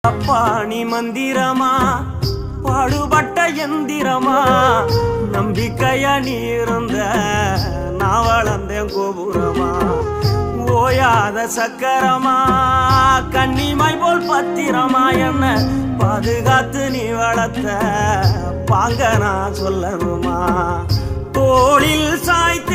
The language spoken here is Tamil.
பாணி மந்திரமா பாடுபட்ட எந்திரமா நம்பிக்கையா நீ இருந்த நான் வளர்ந்தேன் கோபுரமா ஓயாத சக்கரமா கன்னிமாய் போல் பத்திரமா என்ன பாதுகாத்து நீ வளர்த்த பாங்க நான் சொல்லணுமா தோளில் சாய்த்த